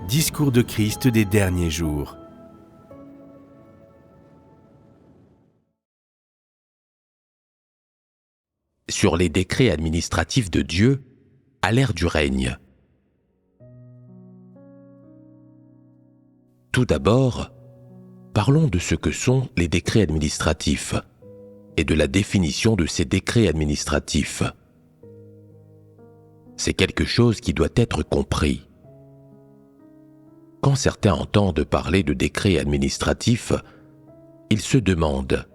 Discours de Christ des derniers jours. Sur les décrets administratifs de Dieu à l'ère du règne. Tout d'abord, parlons de ce que sont les décrets administratifs et de la définition de ces décrets administratifs. C'est quelque chose qui doit être compris. Quand certains entendent parler de décrets administratifs, ils se demandent: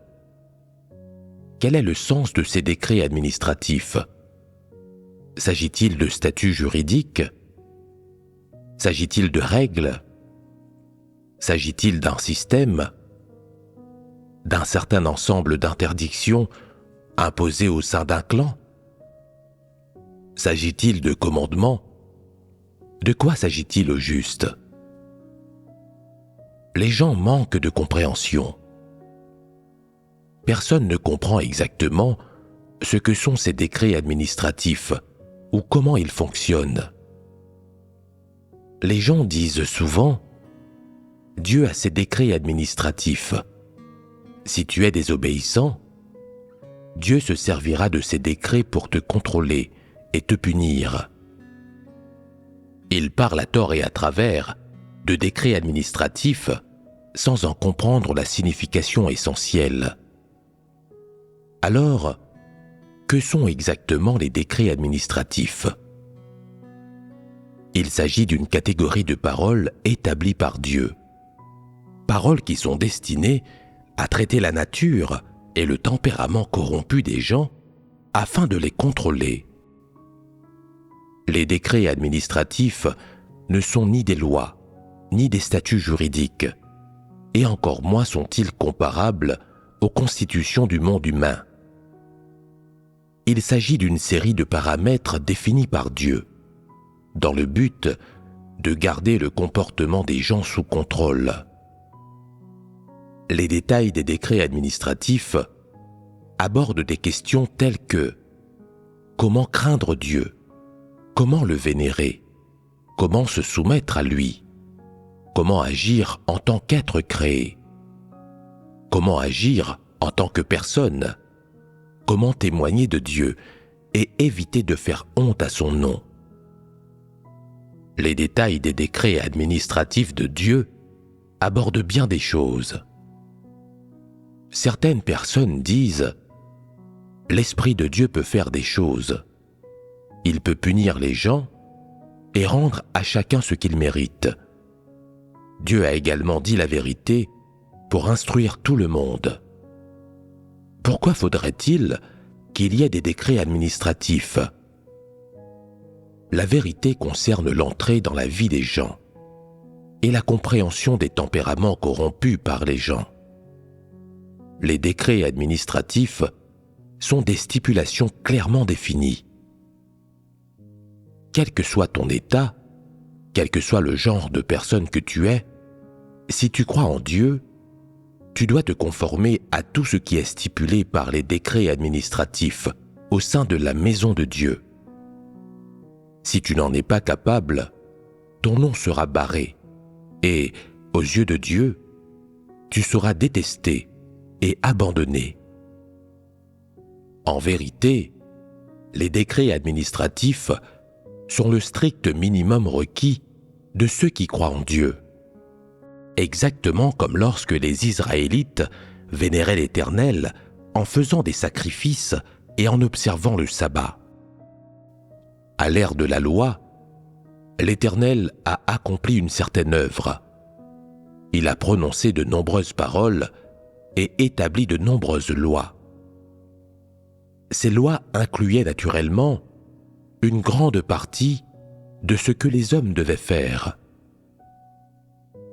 quel est le sens de ces décrets administratifs? S'agit-il de statuts juridiques? S'agit-il de règles? S'agit-il d'un système? D'un certain ensemble d'interdictions imposées au sein d'un clan? S'agit-il de commandements? De quoi s'agit-il au juste? Les gens manquent de compréhension. Personne ne comprend exactement ce que sont ces décrets administratifs ou comment ils fonctionnent. Les gens disent souvent: Dieu a ses décrets administratifs. Si tu es désobéissant, Dieu se servira de ces décrets pour te contrôler et te punir. Ils parlent à tort et à travers de décrets administratifs sans en comprendre la signification essentielle. Alors, que sont exactement les décrets administratifs? Il s'agit d'une catégorie de paroles établies par Dieu. Paroles qui sont destinées à traiter la nature et le tempérament corrompu des gens afin de les contrôler. Les décrets administratifs ne sont ni des lois, ni des statuts juridiques, et encore moins sont-ils comparables aux constitutions du monde humain. Il s'agit d'une série de paramètres définis par Dieu, dans le but de garder le comportement des gens sous contrôle. Les détails des décrets administratifs abordent des questions telles que: comment craindre Dieu? Comment le vénérer? Comment se soumettre à lui? Comment agir en tant qu'être créé? Comment agir en tant que personne? Comment témoigner de Dieu et éviter de faire honte à son nom? Les détails des décrets administratifs de Dieu abordent bien des choses. Certaines personnes disent: l'Esprit de Dieu peut faire des choses. Il peut punir les gens et rendre à chacun ce qu'il mérite. Dieu a également dit la vérité pour instruire tout le monde. Pourquoi faudrait-il qu'il y ait des décrets administratifs? La vérité concerne l'entrée dans la vie des gens et la compréhension des tempéraments corrompus par les gens. Les décrets administratifs sont des stipulations clairement définies. Quel que soit ton état, quel que soit le genre de personne que tu es, si tu crois en Dieu, tu dois te conformer à tout ce qui est stipulé par les décrets administratifs au sein de la maison de Dieu. Si tu n'en es pas capable, ton nom sera barré et, aux yeux de Dieu, tu seras détesté et abandonné. En vérité, les décrets administratifs sont le strict minimum requis de ceux qui croient en Dieu. Exactement comme lorsque les Israélites vénéraient l'Éternel en faisant des sacrifices et en observant le sabbat. À l'ère de la loi, l'Éternel a accompli une certaine œuvre. Il a prononcé de nombreuses paroles et établi de nombreuses lois. Ces lois incluaient naturellement une grande partie de ce que les hommes devaient faire.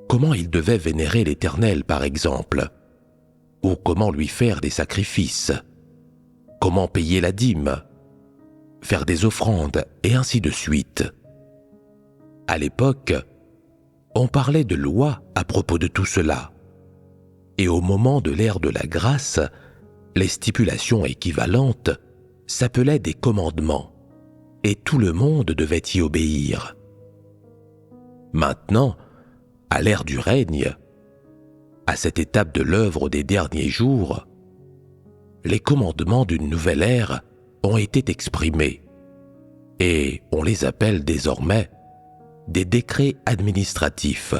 Comment ils devaient vénérer l'Éternel, par exemple, ou comment lui faire des sacrifices, comment payer la dîme, faire des offrandes, et ainsi de suite. À l'époque, on parlait de lois à propos de tout cela. Et au moment de l'ère de la grâce, les stipulations équivalentes s'appelaient des commandements, et tout le monde devait y obéir. Maintenant, à l'ère du règne, à cette étape de l'œuvre des derniers jours, les commandements d'une nouvelle ère ont été exprimés et on les appelle désormais des décrets administratifs.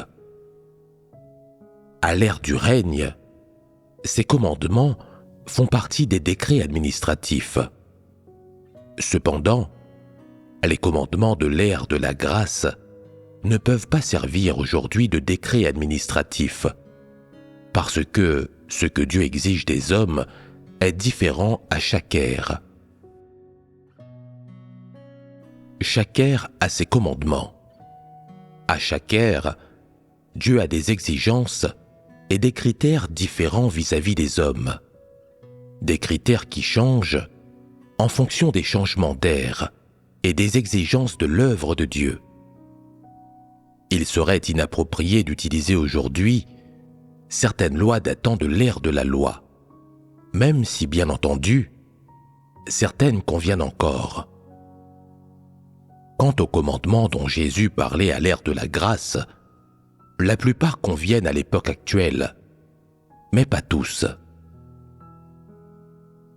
À l'ère du règne, ces commandements font partie des décrets administratifs. Cependant, les commandements de l'ère de la grâce ne peuvent pas servir aujourd'hui de décrets administratifs, parce que ce que Dieu exige des hommes est différent à chaque ère. Chaque ère a ses commandements. À chaque ère, Dieu a des exigences et des critères différents vis-à-vis des hommes. Des critères qui changent en fonction des changements d'ère et des exigences de l'œuvre de Dieu. Il serait inapproprié d'utiliser aujourd'hui certaines lois datant de l'ère de la loi, même si, bien entendu, certaines conviennent encore. Quant aux commandements dont Jésus parlait à l'ère de la grâce, la plupart conviennent à l'époque actuelle, mais pas tous.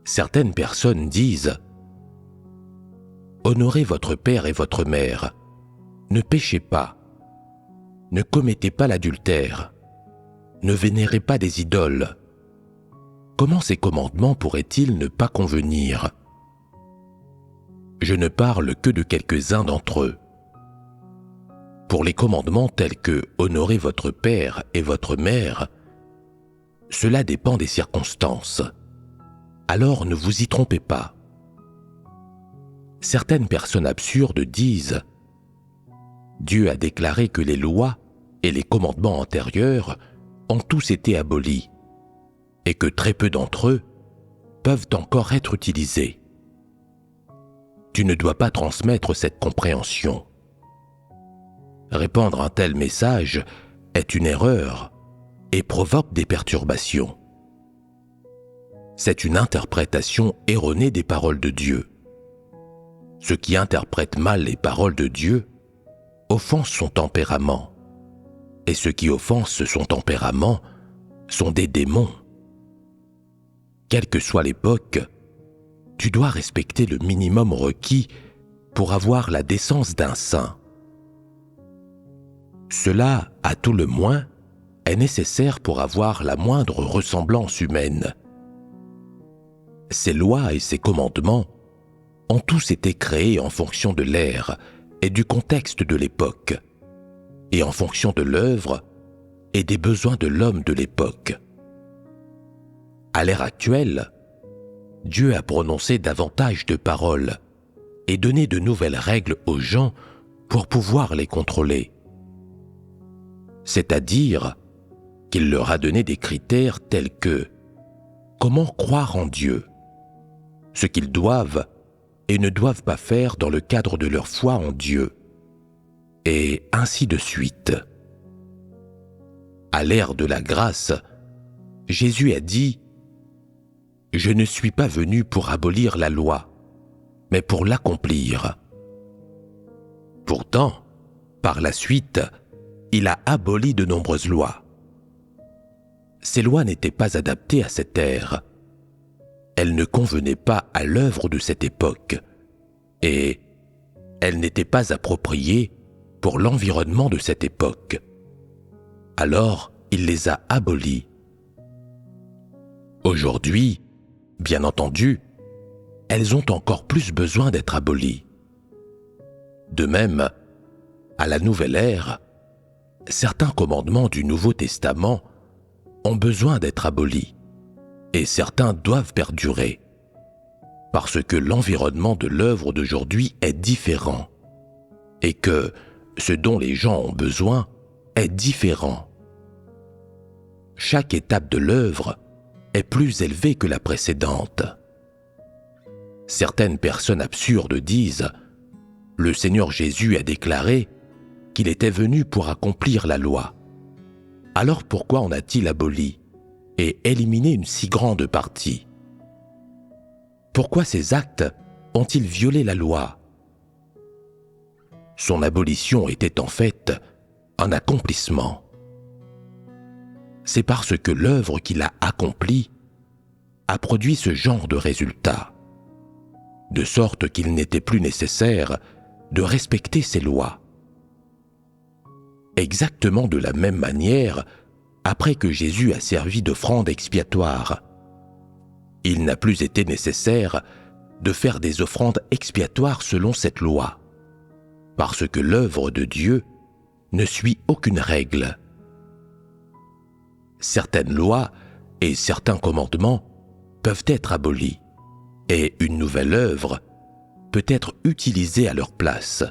Certaines personnes disent « Honorez votre père et votre mère, ne péchez pas, ne commettez pas l'adultère, ne vénérez pas des idoles. » Comment ces commandements pourraient-ils ne pas convenir ? Je ne parle que de quelques-uns d'entre eux. Pour les commandements tels que « Honorez votre père et votre mère », cela dépend des circonstances. Alors ne vous y trompez pas. Certaines personnes absurdes disent « Dieu a déclaré que les lois et les commandements antérieurs ont tous été abolis et que très peu d'entre eux peuvent encore être utilisés. » Tu ne dois pas transmettre cette compréhension. Répandre un tel message est une erreur et provoque des perturbations. C'est une interprétation erronée des paroles de Dieu. Ceux qui interprètent mal les paroles de Dieu offensent son tempérament, et ceux qui offensent son tempérament sont des démons. Quelle que soit l'époque, tu dois respecter le minimum requis pour avoir la décence d'un saint. Cela, à tout le moins, est nécessaire pour avoir la moindre ressemblance humaine. Ces lois et ces commandements ont tous été créés en fonction de l'ère et du contexte de l'époque, et en fonction de l'œuvre et des besoins de l'homme de l'époque. À l'ère actuelle, Dieu a prononcé davantage de paroles et donné de nouvelles règles aux gens pour pouvoir les contrôler. C'est-à-dire qu'il leur a donné des critères tels que comment croire en Dieu, ce qu'ils doivent et ne doivent pas faire dans le cadre de leur foi en Dieu, et ainsi de suite. À l'ère de la grâce, Jésus a dit « Je ne suis pas venu pour abolir la loi, mais pour l'accomplir. » Pourtant, par la suite, il a aboli de nombreuses lois. Ces lois n'étaient pas adaptées à cette ère. Elles ne convenaient pas à l'œuvre de cette époque, et elles n'étaient pas appropriées pour l'environnement de cette époque. Alors, il les a abolies. Aujourd'hui, bien entendu, elles ont encore plus besoin d'être abolies. De même, à la nouvelle ère, certains commandements du Nouveau Testament ont besoin d'être abolis, et certains doivent perdurer, parce que l'environnement de l'œuvre d'aujourd'hui est différent, et que ce dont les gens ont besoin est différent. Chaque étape de l'œuvre est plus élevée que la précédente. Certaines personnes absurdes disent « Le Seigneur Jésus a déclaré qu'il était venu pour accomplir la loi. Alors pourquoi en a-t-il aboli et éliminé une si grande partie? Pourquoi ces actes ont-ils violé la loi? Son abolition était en fait un accomplissement. C'est parce que l'œuvre qu'il a accomplie a produit ce genre de résultat, de sorte qu'il n'était plus nécessaire de respecter ses lois. Exactement de la même manière, après que Jésus a servi d'offrande expiatoire, il n'a plus été nécessaire de faire des offrandes expiatoires selon cette loi, parce que l'œuvre de Dieu ne suit aucune règle. Certaines lois et certains commandements peuvent être abolis, et une nouvelle œuvre peut être utilisée à leur place.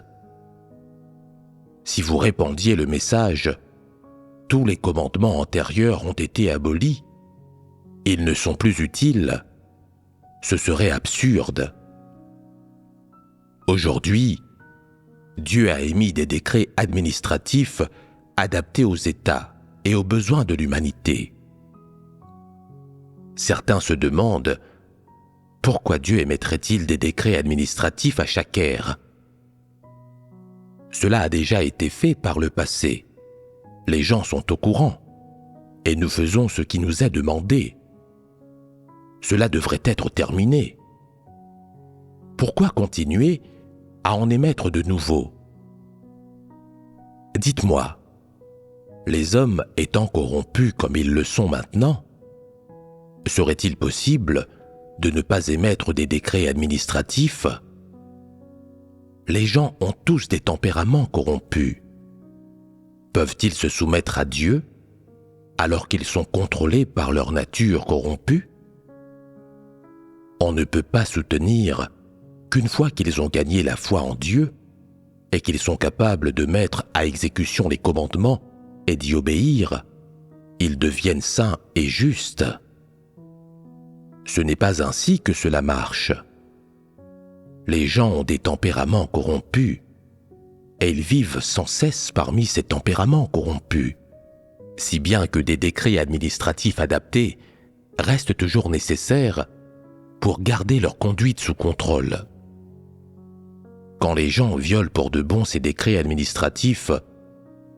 Si vous répandiez le message « Tous les commandements antérieurs ont été abolis », ils ne sont plus utiles, ce serait absurde. Aujourd'hui, Dieu a émis des décrets administratifs adaptés aux États et aux besoins de l'humanité. Certains se demandent pourquoi Dieu émettrait-il des décrets administratifs à chaque ère. Cela a déjà été fait par le passé. Les gens sont au courant et nous faisons ce qui nous est demandé. Cela devrait être terminé. Pourquoi continuer à en émettre de nouveaux? Dites-moi, les hommes étant corrompus comme ils le sont maintenant, serait-il possible de ne pas émettre des décrets administratifs? Les gens ont tous des tempéraments corrompus. Peuvent-ils se soumettre à Dieu alors qu'ils sont contrôlés par leur nature corrompue? On ne peut pas soutenir qu'une fois qu'ils ont gagné la foi en Dieu et qu'ils sont capables de mettre à exécution les commandements et d'y obéir, ils deviennent saints et justes. Ce n'est pas ainsi que cela marche. Les gens ont des tempéraments corrompus et ils vivent sans cesse parmi ces tempéraments corrompus, si bien que des décrets administratifs adaptés restent toujours nécessaires pour garder leur conduite sous contrôle. Quand les gens violent pour de bon ces décrets administratifs,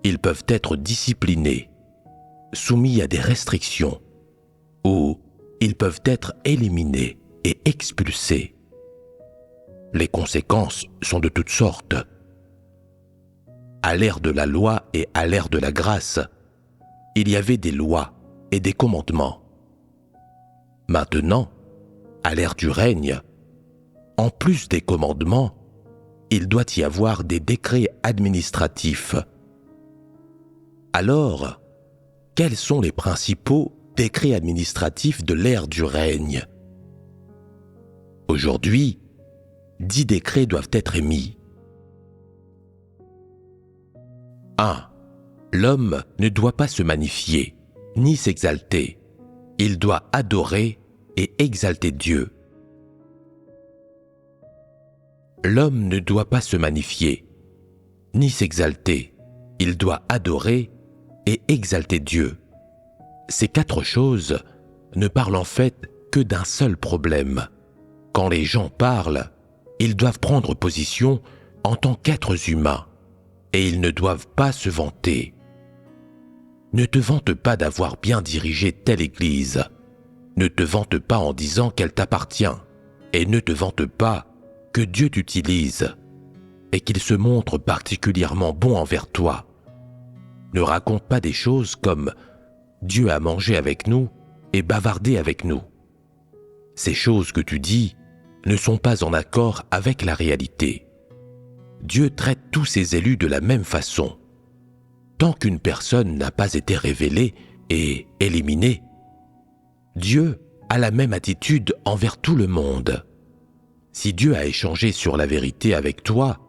ils peuvent être disciplinés, soumis à des restrictions, ou ils peuvent être éliminés et expulsés. Les conséquences sont de toutes sortes. À l'ère de la loi et à l'ère de la grâce, il y avait des lois et des commandements. Maintenant, à l'ère du règne, en plus des commandements, il doit y avoir des décrets administratifs. Alors, quels sont les principaux décrets administratifs de l'ère du règne? Aujourd'hui, 10 décrets doivent être émis. 1. L'homme ne doit pas se magnifier, ni s'exalter. Il doit adorer et exalter Dieu. L'homme ne doit pas se magnifier, ni s'exalter. Il doit adorer et exalter Dieu. Ces 4 choses ne parlent en fait que d'un seul problème. Quand les gens parlent, ils doivent prendre position en tant qu'êtres humains et ils ne doivent pas se vanter. Ne te vante pas d'avoir bien dirigé telle église. Ne te vante pas en disant qu'elle t'appartient et ne te vante pas que Dieu t'utilise et qu'il se montre particulièrement bon envers toi. Ne raconte pas des choses comme « Dieu a mangé avec nous et bavardé avec nous ». Ces choses que tu dis ne sont pas en accord avec la réalité. Dieu traite tous ses élus de la même façon. Tant qu'une personne n'a pas été révélée et éliminée, Dieu a la même attitude envers tout le monde. Si Dieu a échangé sur la vérité avec toi,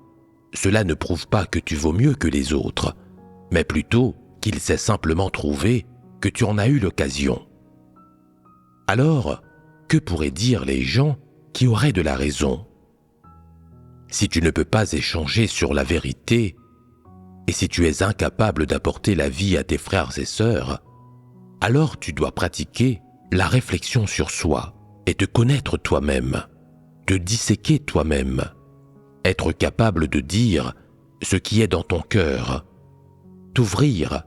cela ne prouve pas que tu vaux mieux que les autres, mais plutôt qu'il s'est simplement trouvé que tu en as eu l'occasion. Alors, que pourraient dire les gens qui auraient de la raison? Si tu ne peux pas échanger sur la vérité, et si tu es incapable d'apporter la vie à tes frères et sœurs, alors tu dois pratiquer la réflexion sur soi et te connaître toi-même, te disséquer toi-même, être capable de dire ce qui est dans ton cœur, t'ouvrir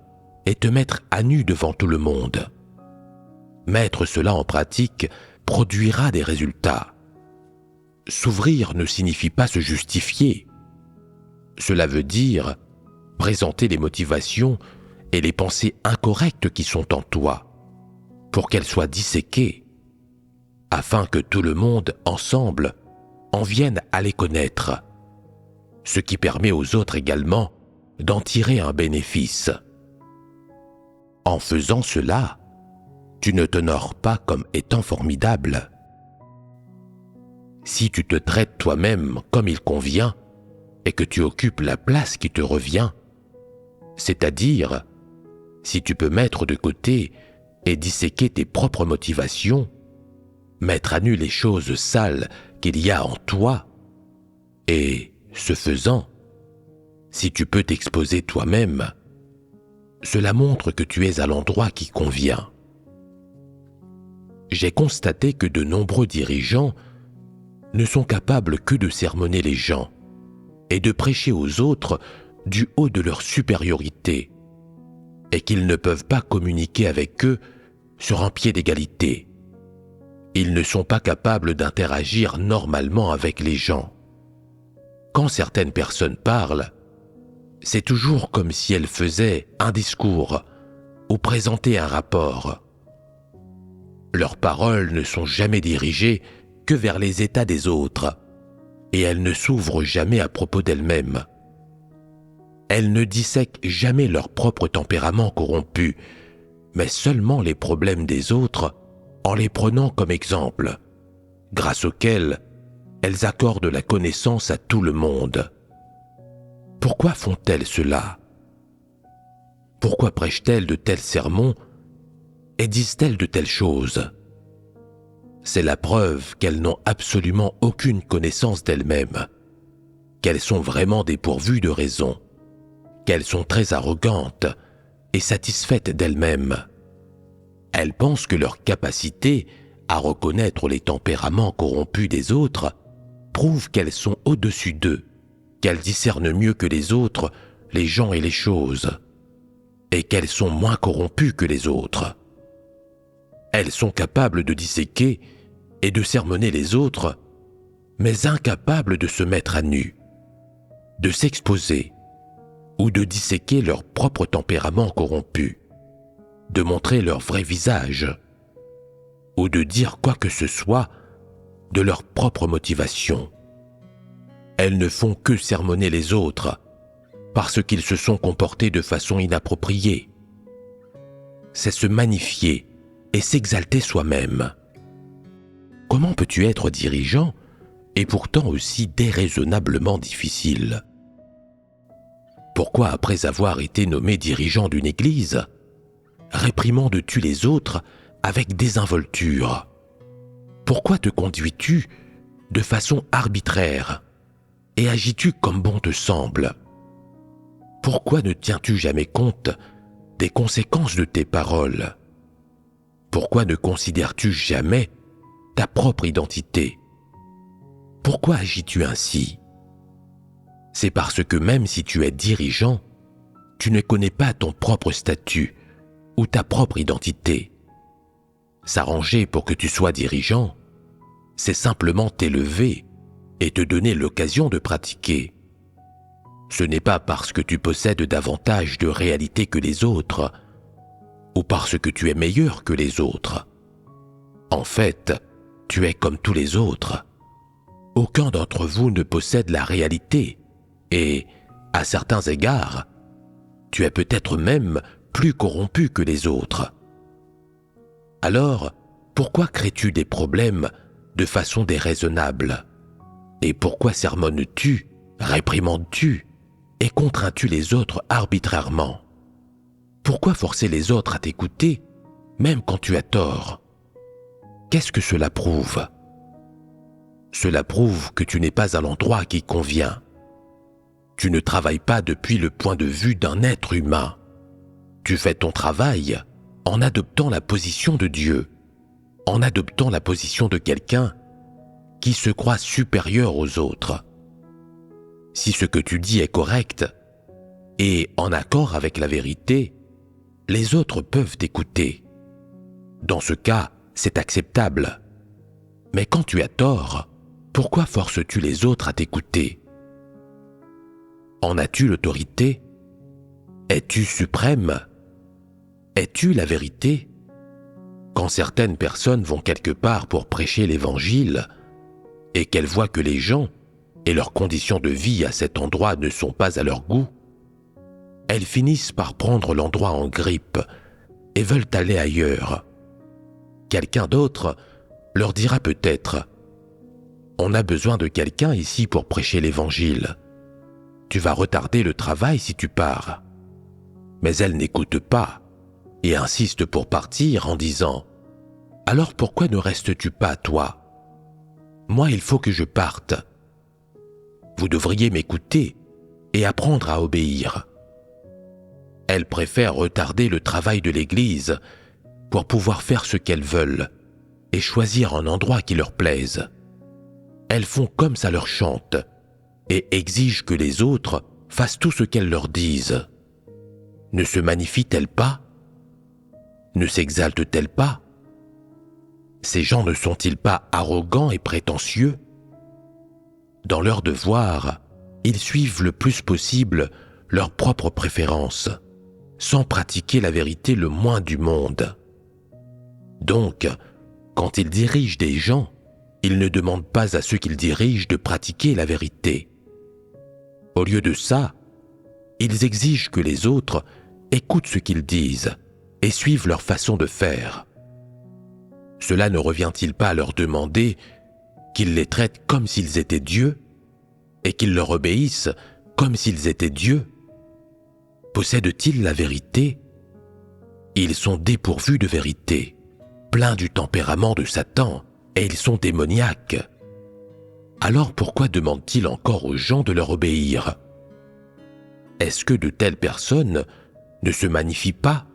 et te mettre à nu devant tout le monde. Mettre cela en pratique produira des résultats. S'ouvrir ne signifie pas se justifier. Cela veut dire présenter les motivations et les pensées incorrectes qui sont en toi, pour qu'elles soient disséquées, afin que tout le monde, ensemble, en vienne à les connaître, ce qui permet aux autres également d'en tirer un bénéfice. En faisant cela, tu ne t'honores pas comme étant formidable. Si tu te traites toi-même comme il convient et que tu occupes la place qui te revient, c'est-à-dire si tu peux mettre de côté et disséquer tes propres motivations, mettre à nu les choses sales qu'il y a en toi, et, ce faisant, si tu peux t'exposer toi-même, cela montre que tu es à l'endroit qui convient. J'ai constaté que de nombreux dirigeants ne sont capables que de sermonner les gens et de prêcher aux autres du haut de leur supériorité, et qu'ils ne peuvent pas communiquer avec eux sur un pied d'égalité. Ils ne sont pas capables d'interagir normalement avec les gens. Quand certaines personnes parlent, c'est toujours comme si elles faisaient un discours ou présentaient un rapport. Leurs paroles ne sont jamais dirigées que vers les états des autres, et elles ne s'ouvrent jamais à propos d'elles-mêmes. Elles ne dissèquent jamais leur propre tempérament corrompu, mais seulement les problèmes des autres en les prenant comme exemple, grâce auxquels elles accordent la connaissance à tout le monde. Pourquoi font-elles cela? Pourquoi prêchent-elles de tels sermons et disent-elles de telles choses? C'est la preuve qu'elles n'ont absolument aucune connaissance d'elles-mêmes, qu'elles sont vraiment dépourvues de raison, qu'elles sont très arrogantes et satisfaites d'elles-mêmes. Elles pensent que leur capacité à reconnaître les tempéraments corrompus des autres prouve qu'elles sont au-dessus d'eux, qu'elles discernent mieux que les autres les gens et les choses, et qu'elles sont moins corrompues que les autres. Elles sont capables de disséquer et de sermonner les autres, mais incapables de se mettre à nu, de s'exposer ou de disséquer leur propre tempérament corrompu, de montrer leur vrai visage ou de dire quoi que ce soit de leur propre motivation. Elles ne font que sermonner les autres parce qu'ils se sont comportés de façon inappropriée. C'est se magnifier et s'exalter soi-même. Comment peux-tu être dirigeant et pourtant aussi déraisonnablement difficile? Pourquoi, après avoir été nommé dirigeant d'une église, réprimandes-tu les autres avec désinvolture? Pourquoi te conduis-tu de façon arbitraire et agis-tu comme bon te semble? Pourquoi ne tiens-tu jamais compte des conséquences de tes paroles? Pourquoi ne considères-tu jamais ta propre identité? Pourquoi agis-tu ainsi? C'est parce que même si tu es dirigeant, tu ne connais pas ton propre statut ou ta propre identité. S'arranger pour que tu sois dirigeant, c'est simplement t'élever et te donner l'occasion de pratiquer. Ce n'est pas parce que tu possèdes davantage de réalité que les autres, ou parce que tu es meilleur que les autres. En fait, tu es comme tous les autres. Aucun d'entre vous ne possède la réalité, et, à certains égards, tu es peut-être même plus corrompu que les autres. Alors, pourquoi crées-tu des problèmes de façon déraisonnable? Et pourquoi sermonnes-tu, réprimandes-tu et contrains-tu les autres arbitrairement? Pourquoi forcer les autres à t'écouter, même quand tu as tort? Qu'est-ce que cela prouve? Cela prouve que tu n'es pas à l'endroit qui convient. Tu ne travailles pas depuis le point de vue d'un être humain. Tu fais ton travail en adoptant la position de Dieu, en adoptant la position de quelqu'un qui se croit supérieur aux autres. Si ce que tu dis est correct, et en accord avec la vérité, les autres peuvent t'écouter. Dans ce cas, c'est acceptable. Mais quand tu as tort, pourquoi forces-tu les autres à t'écouter? En as-tu l'autorité? Es-tu suprême? Es-tu la vérité? Quand certaines personnes vont quelque part pour prêcher l'Évangile et qu'elles voient que les gens et leurs conditions de vie à cet endroit ne sont pas à leur goût, elles finissent par prendre l'endroit en grippe et veulent aller ailleurs. Quelqu'un d'autre leur dira peut-être « On a besoin de quelqu'un ici pour prêcher l'Évangile. Tu vas retarder le travail si tu pars. » Mais elles n'écoutent pas et insistent pour partir en disant « Alors pourquoi ne restes-tu pas, toi? Moi, il faut que je parte. Vous devriez m'écouter et apprendre à obéir. » Elles préfèrent retarder le travail de l'Église pour pouvoir faire ce qu'elles veulent et choisir un endroit qui leur plaise. Elles font comme ça leur chante et exigent que les autres fassent tout ce qu'elles leur disent. Ne se magnifient-elles pas? Ne s'exaltent-elles pas? Ces gens ne sont-ils pas arrogants et prétentieux? Dans leur devoir, ils suivent le plus possible leurs propres préférences, sans pratiquer la vérité le moins du monde. Donc, quand ils dirigent des gens, ils ne demandent pas à ceux qu'ils dirigent de pratiquer la vérité. Au lieu de ça, ils exigent que les autres écoutent ce qu'ils disent et suivent leur façon de faire. Cela ne revient-il pas à leur demander qu'ils les traitent comme s'ils étaient Dieu et qu'ils leur obéissent comme s'ils étaient Dieu? Possèdent-ils la vérité? Ils sont dépourvus de vérité, pleins du tempérament de Satan, et ils sont démoniaques. Alors pourquoi demandent-ils encore aux gens de leur obéir? Est-ce que de telles personnes ne se magnifient pas?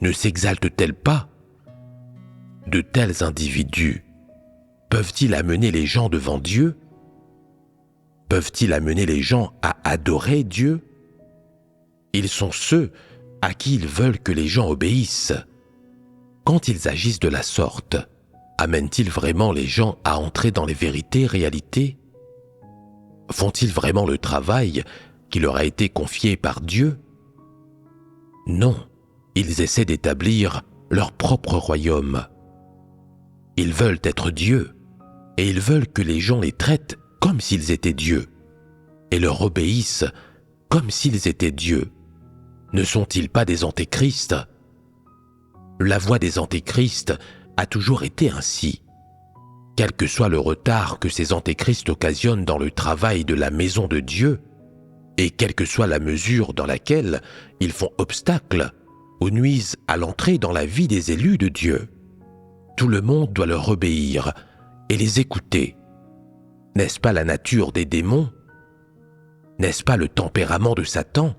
Ne s'exaltent-elles pas? De tels individus peuvent-ils amener les gens devant Dieu? Peuvent-ils amener les gens à adorer Dieu? Ils sont ceux à qui ils veulent que les gens obéissent. Quand ils agissent de la sorte, amènent-ils vraiment les gens à entrer dans les vérités réalités? Font-ils vraiment le travail qui leur a été confié par Dieu? Non, ils essaient d'établir leur propre royaume. Ils veulent être Dieu, et ils veulent que les gens les traitent comme s'ils étaient Dieu, et leur obéissent comme s'ils étaient Dieu. Ne sont-ils pas des antéchrists? La voie des antéchrists a toujours été ainsi. Quel que soit le retard que ces antéchrists occasionnent dans le travail de la maison de Dieu, et quelle que soit la mesure dans laquelle ils font obstacle ou nuisent à l'entrée dans la vie des élus de Dieu, tout le monde doit leur obéir et les écouter. N'est-ce pas la nature des démons? N'est-ce pas le tempérament de Satan?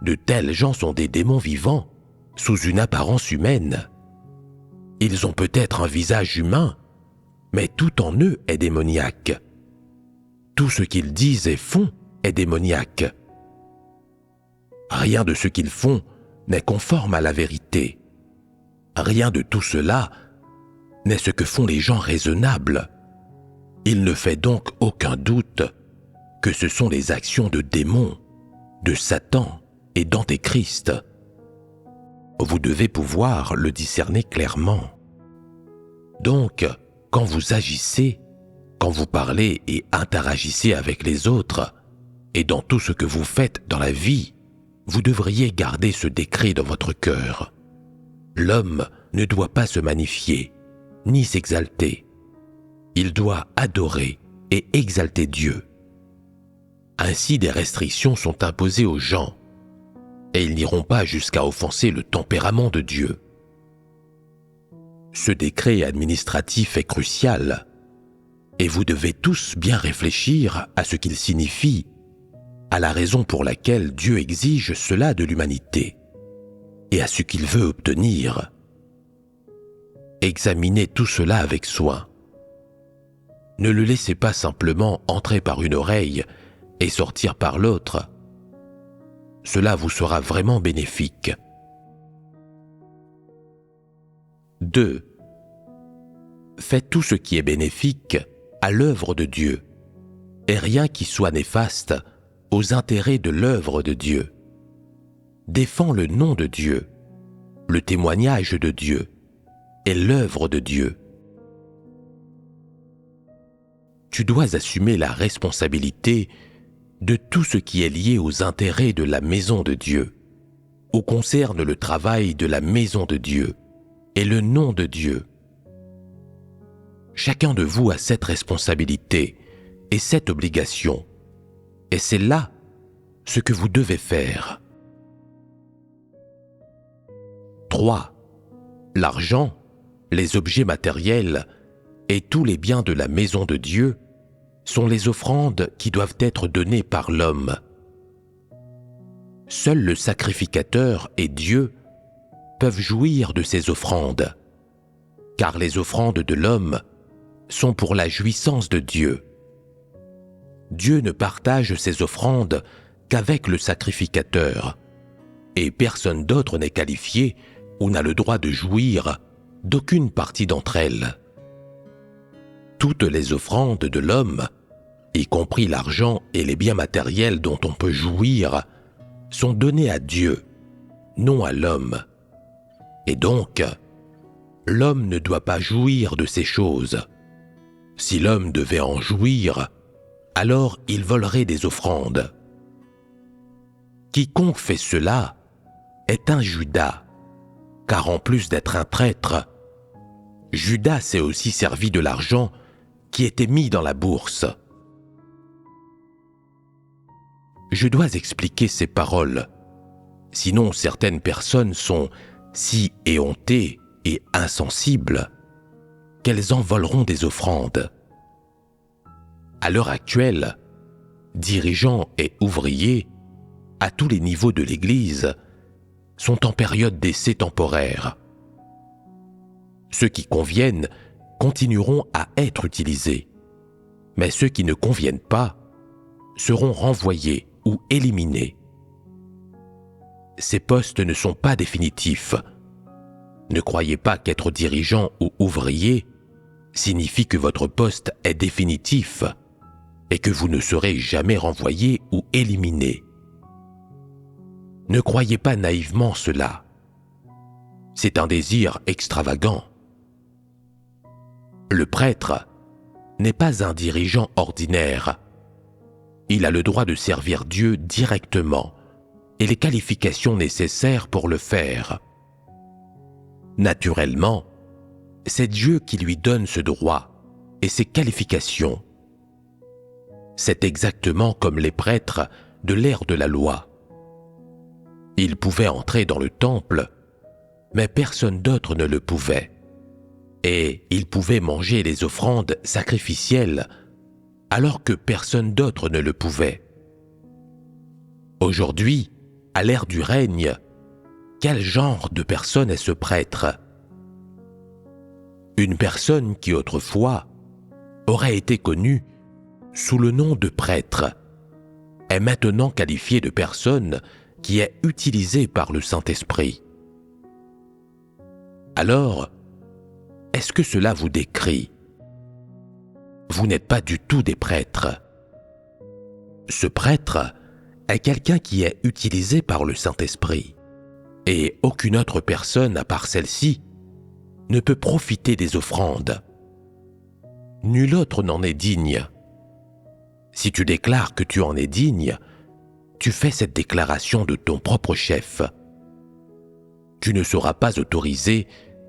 De tels gens sont des démons vivants, sous une apparence humaine. Ils ont peut-être un visage humain, mais tout en eux est démoniaque. Tout ce qu'ils disent et font est démoniaque. Rien de ce qu'ils font n'est conforme à la vérité. Rien de tout cela n'est ce que font les gens raisonnables. Il ne fait donc aucun doute que ce sont les actions de démons, de Satan et d'Antéchrist. Vous devez pouvoir le discerner clairement. Donc, quand vous agissez, quand vous parlez et interagissez avec les autres, et dans tout ce que vous faites dans la vie, vous devriez garder ce décret dans votre cœur. L'homme ne doit pas se magnifier, ni s'exalter. Il doit adorer et exalter Dieu. Ainsi, des restrictions sont imposées aux gens, et ils n'iront pas jusqu'à offenser le tempérament de Dieu. Ce décret administratif est crucial, et vous devez tous bien réfléchir à ce qu'il signifie, à la raison pour laquelle Dieu exige cela de l'humanité, et à ce qu'il veut obtenir. Examinez tout cela avec soin. Ne le laissez pas simplement entrer par une oreille et sortir par l'autre. cela vous sera vraiment bénéfique. 2. Faites tout ce qui est bénéfique à l'œuvre de Dieu, et rien qui soit néfaste aux intérêts de l'œuvre de Dieu. Défends le nom de Dieu, le témoignage de Dieu et l'œuvre de Dieu. Tu dois assumer la responsabilité de tout ce qui est lié aux intérêts de la maison de Dieu, où concerne le travail de la maison de Dieu et le nom de Dieu. Chacun de vous a cette responsabilité et cette obligation, et c'est là ce que vous devez faire. 3. L'argent, les objets matériels et tous les biens de la maison de Dieu sont les offrandes qui doivent être données par l'homme. Seul le sacrificateur et Dieu peuvent jouir de ces offrandes, car les offrandes de l'homme sont pour la jouissance de Dieu. Dieu ne partage ses offrandes qu'avec le sacrificateur, et personne d'autre n'est qualifié ou n'a le droit de jouir d'aucune partie d'entre elles. Toutes les offrandes de l'homme, y compris l'argent et les biens matériels dont on peut jouir, sont données à Dieu, non à l'homme. Et donc, l'homme ne doit pas jouir de ces choses. Si l'homme devait en jouir, alors il volerait des offrandes. Quiconque fait cela est un Judas, car en plus d'être un traître, Judas s'est aussi servi de l'argent qui était mis dans la bourse. Je dois expliquer ces paroles, sinon certaines personnes sont si éhontées et insensibles qu'elles en voleront des offrandes. À l'heure actuelle, dirigeants et ouvriers, à tous les niveaux de l'Église, sont en période d'essai temporaire. Ceux qui conviennent continueront à être utilisés, mais ceux qui ne conviennent pas seront renvoyés ou éliminés. Ces postes ne sont pas définitifs. Ne croyez pas qu'être dirigeant ou ouvrier signifie que votre poste est définitif et que vous ne serez jamais renvoyé ou éliminé. Ne croyez pas naïvement cela. C'est un désir extravagant. Le prêtre n'est pas un dirigeant ordinaire. Il a le droit de servir Dieu directement et les qualifications nécessaires pour le faire. Naturellement, c'est Dieu qui lui donne ce droit et ces qualifications. C'est exactement comme les prêtres de l'ère de la loi. Ils pouvaient entrer dans le temple, mais personne d'autre ne le pouvait. Et ils pouvaient manger les offrandes sacrificielles, alors que personne d'autre ne le pouvait. Aujourd'hui, à l'ère du règne, quel genre de personne est ce prêtre? Une personne qui autrefois aurait été connue sous le nom de prêtre est maintenant qualifiée de personne qui est utilisée par le Saint-Esprit. Alors, est-ce que cela vous décrit? Vous n'êtes pas du tout des prêtres. Ce prêtre est quelqu'un qui est utilisé par le Saint-Esprit, et aucune autre personne à part celle-ci ne peut profiter des offrandes. Nul autre n'en est digne. Si tu déclares que tu en es digne, tu fais cette déclaration de ton propre chef. Tu ne seras pas autorisé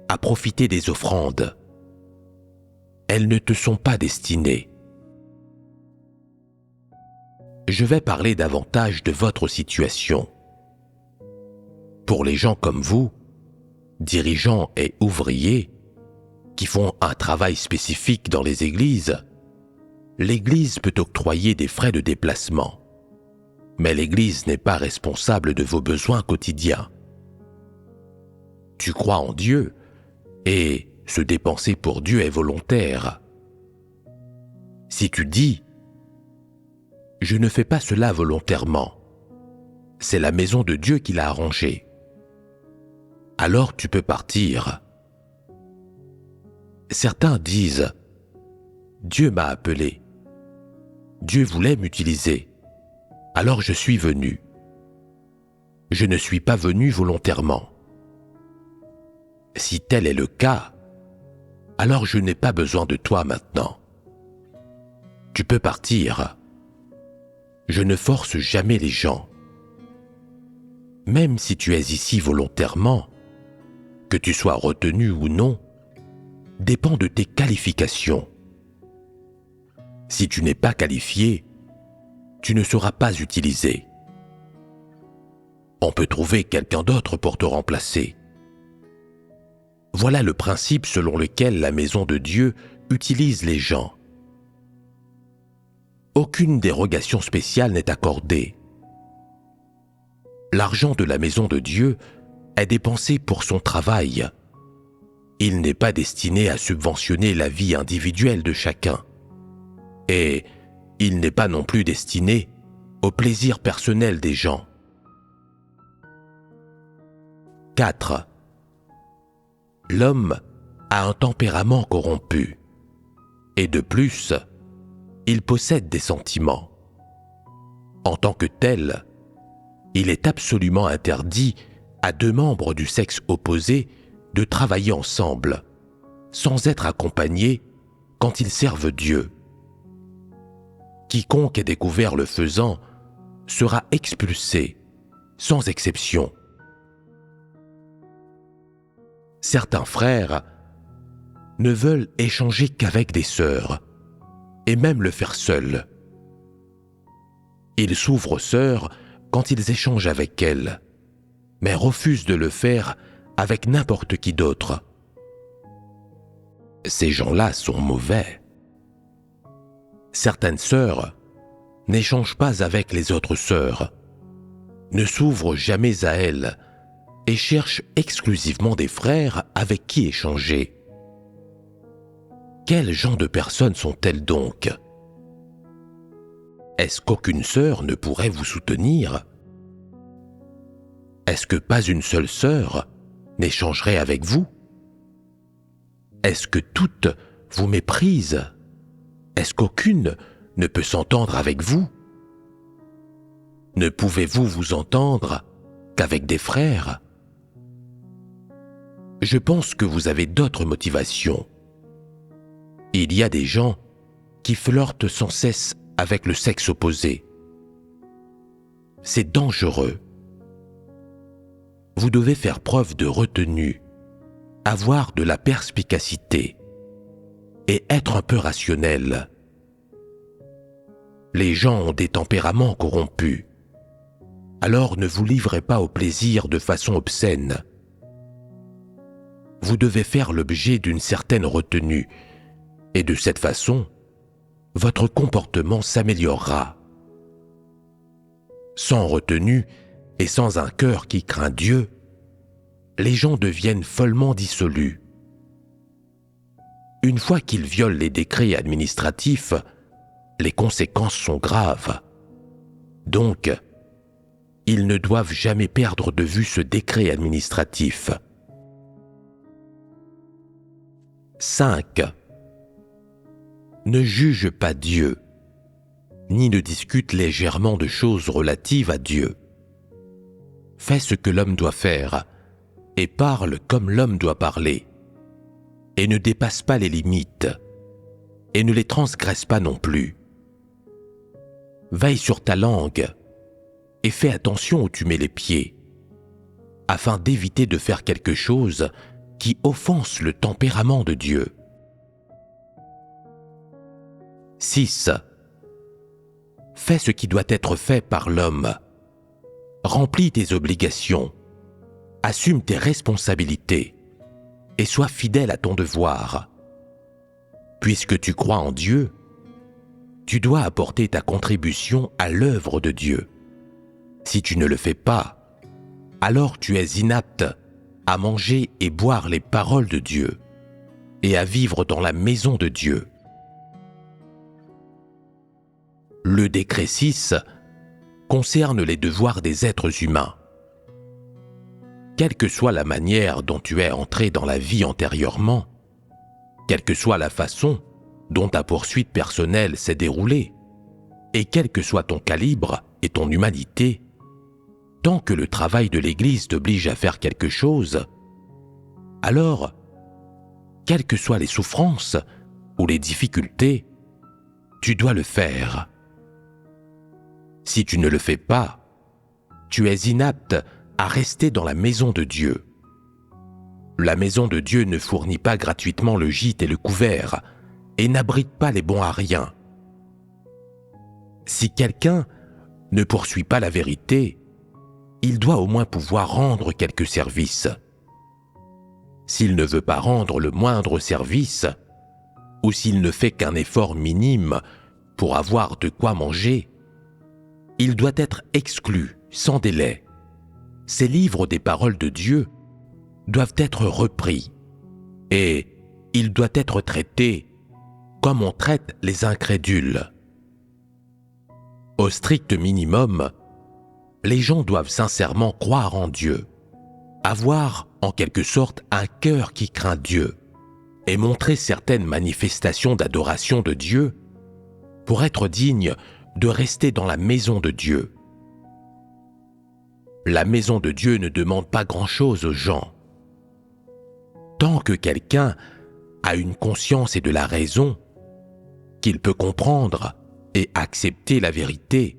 à profiter des offrandes. Elles ne te sont pas destinées. Je vais parler davantage de votre situation. Pour les gens comme vous, dirigeants et ouvriers, qui font un travail spécifique dans les églises, l'Église peut octroyer des frais de déplacement. Mais l'Église n'est pas responsable de vos besoins quotidiens. Tu crois en Dieu, et se dépenser pour Dieu est volontaire. Si tu dis « Je ne fais pas cela volontairement », c'est la maison de Dieu qui l'a arrangée. Alors tu peux partir. Certains disent « Dieu m'a appelé. Dieu voulait m'utiliser. Alors je suis venu. Je ne suis pas venu volontairement. » Si tel est le cas, alors je n'ai pas besoin de toi maintenant. Tu peux partir. Je ne force jamais les gens. Même si tu es ici volontairement, que tu sois retenu ou non, dépend de tes qualifications. Si tu n'es pas qualifié, tu ne seras pas utilisé. On peut trouver quelqu'un d'autre pour te remplacer. Voilà le principe selon lequel la maison de Dieu utilise les gens. Aucune dérogation spéciale n'est accordée. L'argent de la maison de Dieu est dépensé pour son travail. Il n'est pas destiné à subventionner la vie individuelle de chacun. Et il n'est pas non plus destiné au plaisir personnel des gens. 4. L'homme a un tempérament corrompu. Et de plus, il possède des sentiments. En tant que tel, il est absolument interdit à deux membres du sexe opposé de travailler ensemble, sans être accompagnés quand ils servent Dieu. Quiconque est découvert le faisant sera expulsé, sans exception. Certains frères ne veulent échanger qu'avec des sœurs, et même le faire seuls. Ils s'ouvrent aux sœurs quand ils échangent avec elles, mais refusent de le faire avec n'importe qui d'autre. Ces gens-là sont mauvais. Certaines sœurs n'échangent pas avec les autres sœurs, ne s'ouvrent jamais à elles et cherchent exclusivement des frères avec qui échanger. Quel genre de personnes sont-elles donc? Est-ce qu'aucune sœur ne pourrait vous soutenir? Est-ce que pas une seule sœur n'échangerait avec vous? Est-ce que toutes vous méprisent? Est-ce qu'aucune ne peut s'entendre avec vous? Ne pouvez-vous vous entendre qu'avec des frères? Je pense que vous avez d'autres motivations. Il y a des gens qui flirtent sans cesse avec le sexe opposé. C'est dangereux. Vous devez faire preuve de retenue, avoir de la perspicacité et être un peu rationnel. Les gens ont des tempéraments corrompus. Alors ne vous livrez pas au plaisir de façon obscène. Vous devez faire l'objet d'une certaine retenue, et de cette façon, votre comportement s'améliorera. Sans retenue et sans un cœur qui craint Dieu, les gens deviennent follement dissolus. Une fois qu'ils violent les décrets administratifs, les conséquences sont graves. Donc, ils ne doivent jamais perdre de vue ce décret administratif. 5. Ne juge pas Dieu, ni ne discute légèrement de choses relatives à Dieu. Fais ce que l'homme doit faire, et parle comme l'homme doit parler, et ne dépasse pas les limites, et ne les transgresse pas non plus. Veille sur ta langue, et fais attention où tu mets les pieds, afin d'éviter de faire quelque chose qui offense le tempérament de Dieu. 6. Fais ce qui doit être fait par l'homme. Remplis tes obligations, assume tes responsabilités et sois fidèle à ton devoir. Puisque tu crois en Dieu, tu dois apporter ta contribution à l'œuvre de Dieu. Si tu ne le fais pas, alors tu es inapte à manger et boire les paroles de Dieu et à vivre dans la maison de Dieu. Le décret 6 concerne les devoirs des êtres humains. Quelle que soit la manière dont tu es entré dans la vie antérieurement, quelle que soit la façon dont ta poursuite personnelle s'est déroulée, et quel que soit ton calibre et ton humanité, tant que le travail de l'Église t'oblige à faire quelque chose, alors, quelles que soient les souffrances ou les difficultés, tu dois le faire. Si tu ne le fais pas, tu es inapte à rester dans la maison de Dieu. La maison de Dieu ne fournit pas gratuitement le gîte et le couvert et n'abrite pas les bons à rien. Si quelqu'un ne poursuit pas la vérité, il doit au moins pouvoir rendre quelques services. S'il ne veut pas rendre le moindre service, ou s'il ne fait qu'un effort minime pour avoir de quoi manger, il doit être exclu sans délai. Ces livres des paroles de Dieu doivent être repris et il doit être traité comme on traite les incrédules. Au strict minimum, les gens doivent sincèrement croire en Dieu, avoir en quelque sorte un cœur qui craint Dieu et montrer certaines manifestations d'adoration de Dieu pour être dignes de rester dans la maison de Dieu. La maison de Dieu ne demande pas grand-chose aux gens. Tant que quelqu'un a une conscience et de la raison, qu'il peut comprendre et accepter la vérité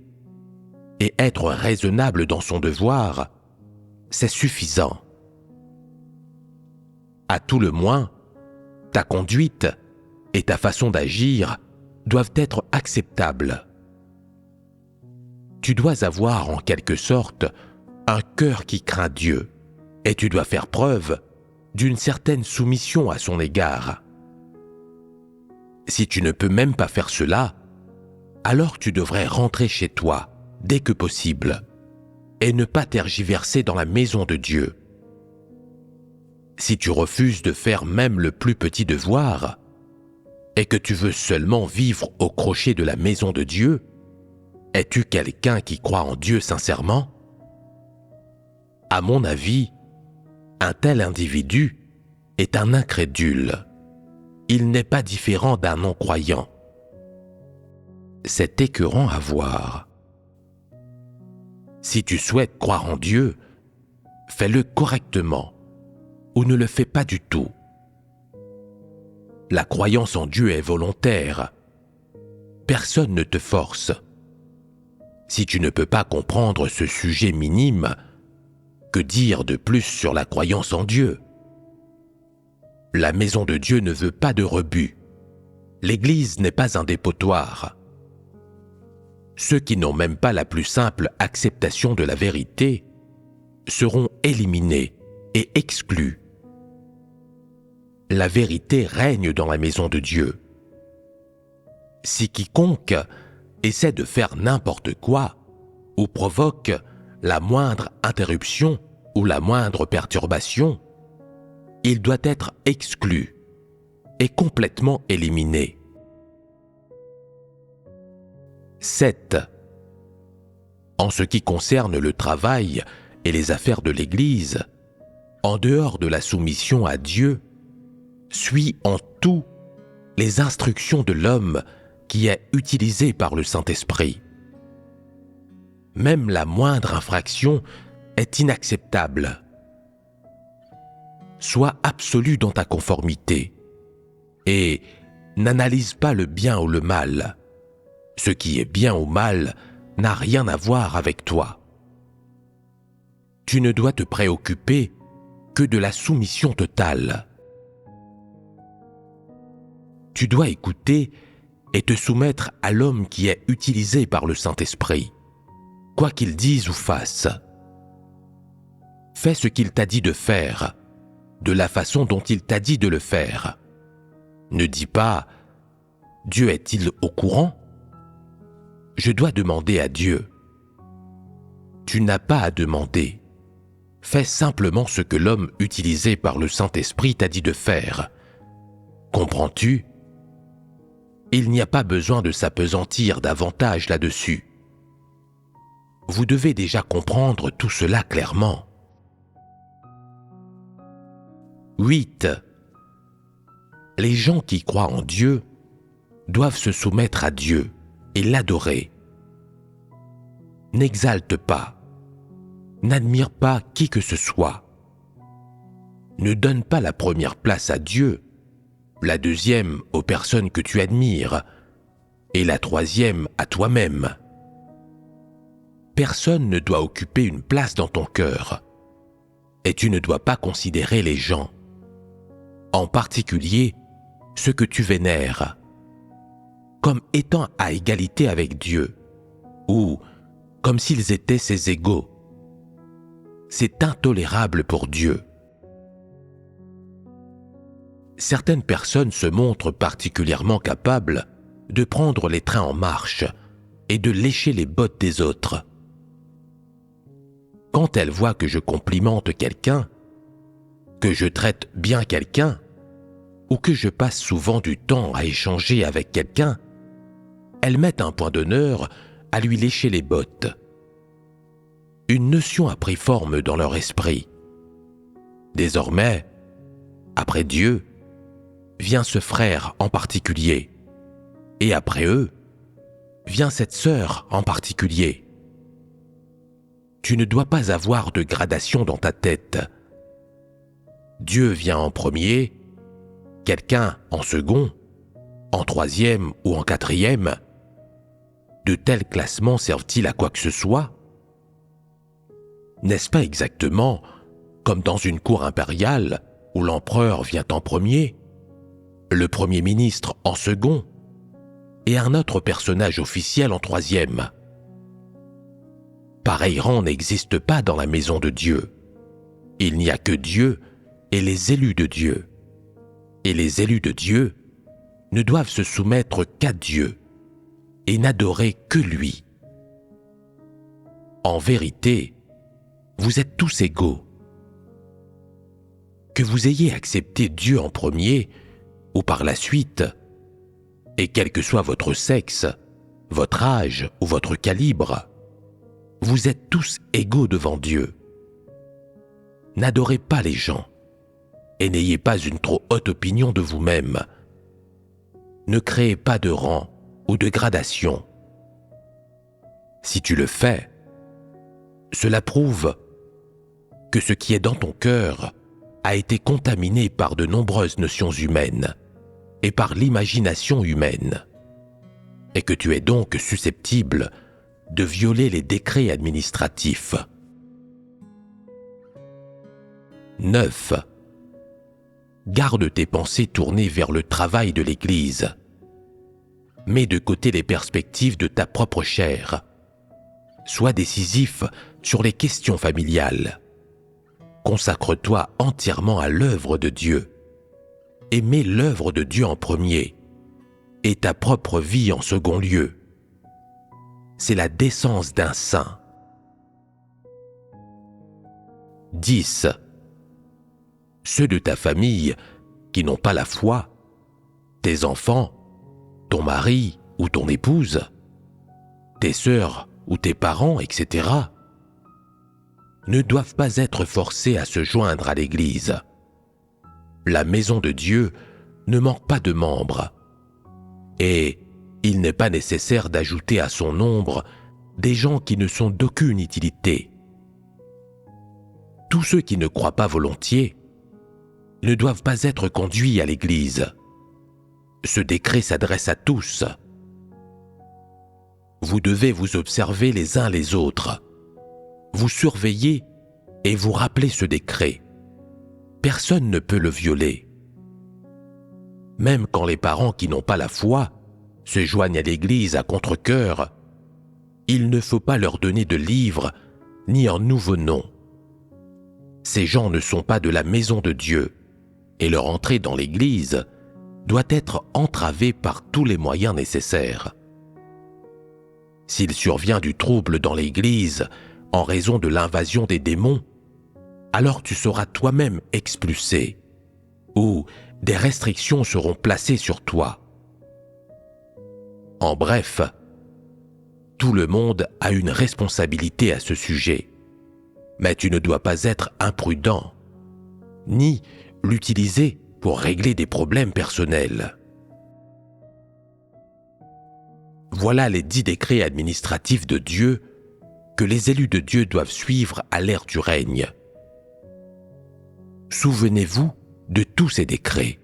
et être raisonnable dans son devoir, c'est suffisant. À tout le moins, ta conduite et ta façon d'agir doivent être acceptables. Tu dois avoir en quelque sorte un cœur qui craint Dieu et tu dois faire preuve d'une certaine soumission à son égard. Si tu ne peux même pas faire cela, alors tu devrais rentrer chez toi dès que possible et ne pas tergiverser dans la maison de Dieu. Si tu refuses de faire même le plus petit devoir et que tu veux seulement vivre au crochet de la maison de Dieu, es-tu quelqu'un qui croit en Dieu sincèrement? À mon avis, un tel individu est un incrédule. Il n'est pas différent d'un non-croyant. C'est écœurant à voir. Si tu souhaites croire en Dieu, fais-le correctement ou ne le fais pas du tout. La croyance en Dieu est volontaire. Personne ne te force. Si tu ne peux pas comprendre ce sujet minime, que dire de plus sur la croyance en Dieu? La maison de Dieu ne veut pas de rebut. L'Église n'est pas un dépotoir. Ceux qui n'ont même pas la plus simple acceptation de la vérité seront éliminés et exclus. La vérité règne dans la maison de Dieu. Si quiconque essaie de faire n'importe quoi ou provoque la moindre interruption ou la moindre perturbation, il doit être exclu et complètement éliminé. 7. En ce qui concerne le travail et les affaires de l'Église, en dehors de la soumission à Dieu, suis en tout les instructions de l'homme qui est utilisé par le Saint-Esprit. Même la moindre infraction est inacceptable. Sois absolu dans ta conformité et n'analyse pas le bien ou le mal. Ce qui est bien ou mal n'a rien à voir avec toi. Tu ne dois te préoccuper que de la soumission totale. Tu dois écouter et te soumettre à l'homme qui est utilisé par le Saint-Esprit, quoi qu'il dise ou fasse. Fais ce qu'il t'a dit de faire, de la façon dont il t'a dit de le faire. Ne dis pas « Dieu est-il au courant ?» Je dois demander à Dieu. Tu n'as pas à demander. Fais simplement ce que l'homme utilisé par le Saint-Esprit t'a dit de faire. Comprends-tu? Il n'y a pas besoin de s'appesantir davantage là-dessus. vous devez déjà comprendre tout cela clairement. 8. Les gens qui croient en Dieu doivent se soumettre à Dieu et l'adorer. N'exalte pas, n'admire pas qui que ce soit. Ne donne pas la première place à Dieu, la deuxième aux personnes que tu admires, et la troisième à toi-même. Personne ne doit occuper une place dans ton cœur, et tu ne dois pas considérer les gens, en particulier ceux que tu vénères, comme étant à égalité avec Dieu, ou comme s'ils étaient ses égaux. C'est intolérable pour Dieu. Certaines personnes se montrent particulièrement capables de prendre les trains en marche et de lécher les bottes des autres. Quand elles voient que je complimente quelqu'un, que je traite bien quelqu'un, ou que je passe souvent du temps à échanger avec quelqu'un, elles mettent un point d'honneur à lui lécher les bottes. Une notion a pris forme dans leur esprit. Désormais, après Dieu, vient ce frère en particulier, et après eux, vient cette sœur en particulier. Tu ne dois pas avoir de gradation dans ta tête. Dieu vient en premier, quelqu'un en second, en troisième ou en quatrième. De tels classements servent-ils à quoi que ce soit? N'est-ce pas exactement comme dans une cour impériale où l'empereur vient en premier, le premier ministre en second et un autre personnage officiel en troisième? Pareil rang n'existe pas dans la maison de Dieu. Il n'y a que Dieu et les élus de Dieu. Et les élus de Dieu ne doivent se soumettre qu'à Dieu et n'adorer que lui. En vérité, vous êtes tous égaux. Que vous ayez accepté Dieu en premier ou par la suite, et quel que soit votre sexe, votre âge ou votre calibre, vous êtes tous égaux devant Dieu. N'adorez pas les gens et n'ayez pas une trop haute opinion de vous-même. Ne créez pas de rang ou de gradation. Si tu le fais, cela prouve que ce qui est dans ton cœur a été contaminé par de nombreuses notions humaines et par l'imagination humaine, et que tu es donc susceptible de violer les décrets administratifs. 9. Garde tes pensées tournées vers le travail de l'Église. Mets de côté les perspectives de ta propre chair. Sois décisif sur les questions familiales. Consacre-toi entièrement à l'œuvre de Dieu. Et mets l'œuvre de Dieu en premier et ta propre vie en second lieu. C'est la décence d'un saint. 10. Ceux de ta famille qui n'ont pas la foi, tes enfants, ton mari ou ton épouse, tes sœurs ou tes parents, etc., ne doivent pas être forcés à se joindre à l'Église. La maison de Dieu ne manque pas de membres, et il n'est pas nécessaire d'ajouter à son nombre des gens qui ne sont d'aucune utilité. Tous ceux qui ne croient pas volontiers ne doivent pas être conduits à l'Église. Ce décret s'adresse à tous. Vous devez vous observer les uns les autres, vous surveiller et vous rappeler ce décret. Personne ne peut le violer. Même quand les parents qui n'ont pas la foi se joignent à l'Église à contre-cœur, il ne faut pas leur donner de livres ni un nouveau nom. Ces gens ne sont pas de la maison de Dieu et leur entrée dans l'Église doit être entravée par tous les moyens nécessaires. S'il survient du trouble dans l'Église en raison de l'invasion des démons, alors tu seras toi-même expulsé, ou des restrictions seront placées sur toi. En bref, Tout le monde a une responsabilité à ce sujet. Mais tu ne dois pas être imprudent, ni l'utiliser pour régler des problèmes personnels. Voilà les 10 décrets administratifs de Dieu que les élus de Dieu doivent suivre à l'ère du règne. Souvenez-vous de tous ces décrets.